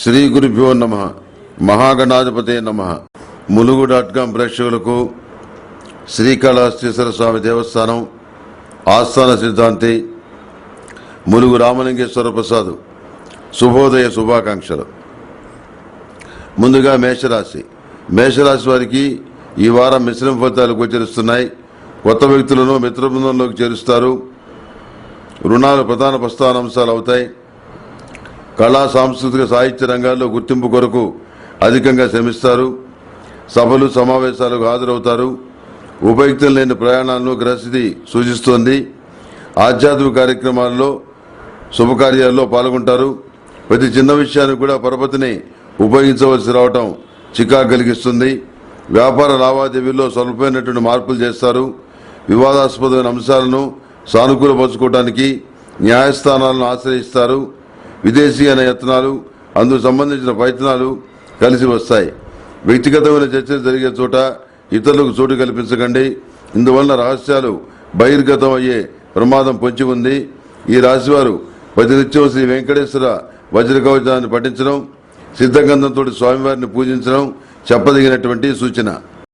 శ్రీ గురుభ్యో నమః. మహాగణాధిపతే నమః. ములుగు.com ప్రేక్షకులకు శ్రీకాళహస్తీశ్వర స్వామి దేవస్థానం ఆస్థాన సిద్ధాంతి ములుగు రామలింగేశ్వర ప్రసాద్ శుభోదయ శుభాకాంక్షలు. ముందుగా మేషరాశి వారికి ఈ వారం మిశ్రమ ఫలితాలు గోచరిస్తున్నాయి. కొత్త వ్యక్తులను మిత్ర బృందంలోకి చేరుస్తారు. రుణాలు ప్రధాన ప్రస్థానాంశాలు అవుతాయి. కళా సాంస్కృతిక సాహిత్య రంగాల్లో గుర్తింపు కొరకు అధికంగా శ్రమిస్తారు. సభలు సమావేశాలకు హాజరవుతారు. ఉపయుక్తం లేని ప్రయాణాలను గ్రహస్థితి సూచిస్తోంది. ఆధ్యాత్మిక కార్యక్రమాల్లో శుభకార్యాల్లో పాల్గొంటారు. ప్రతి చిన్న విషయానికి కూడా పరపతిని ఉపయోగించవలసి రావటం చికాకు కలిగిస్తుంది. వ్యాపార లావాదేవీల్లో స్వల్పమైనటువంటి మార్పులు చేస్తారు. వివాదాస్పదమైన అంశాలను సానుకూలపరచుకోవడానికి న్యాయస్థానాలను ఆశ్రయిస్తారు. విదేశీయాన యత్నాలు అందుకు సంబంధించిన ప్రయత్నాలు కలిసి వస్తాయి. వ్యక్తిగతమైన చర్చలు జరిగే చోట ఇతరులకు చోటు కల్పించకండి. ఇందువలన రహస్యాలు బహిర్గతం అయ్యే ప్రమాదం పొంచి ఉంది. ఈ రాశివారు ప్రతినిత్యం శ్రీ వెంకటేశ్వర వజ్రకవచాన్ని పఠించడం, సిద్ధగంధంతో స్వామివారిని పూజించడం చెప్పదగినటువంటి సూచన.